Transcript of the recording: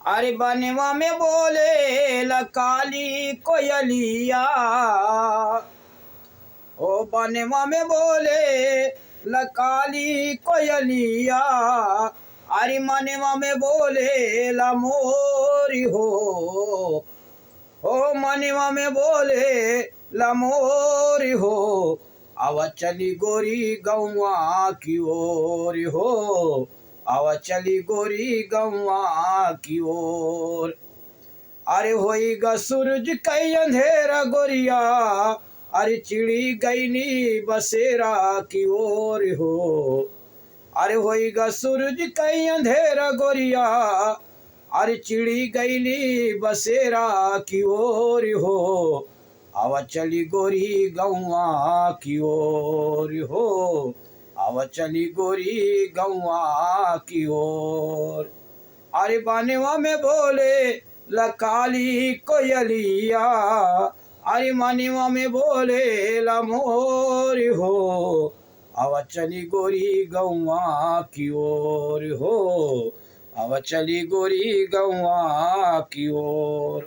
अरे बनवा में बोले काली कोयलिया, ओ बनवा में बोले काली कोयलिया, अरे मनवा में बोले मोरी हो, ओ मनवा में बोले मोरी हो, आवा चली गोरी गौवा की ओर हो, आवा चली गोरी गौवा की ओर। अरे होइगा सूरज कई अंधेरा गोरिया, अरे चिड़ी गईनी बसेरा की ओर हो, अरे होइगा सूरज कई अंधेरा गोरिया, अरे चिड़ी गईनी बसेरा की ओर हो, आवा चली गोरी गौवा की ओर हो, आवा चली गोरी गौवा की ओर। अरे बनवा में बोले काली कोयलिया, अरे मनवा में बोले मोर हो, आवा चली गोरी गौवा की ओर हो, आवा चली गोरी गौवा की ओर।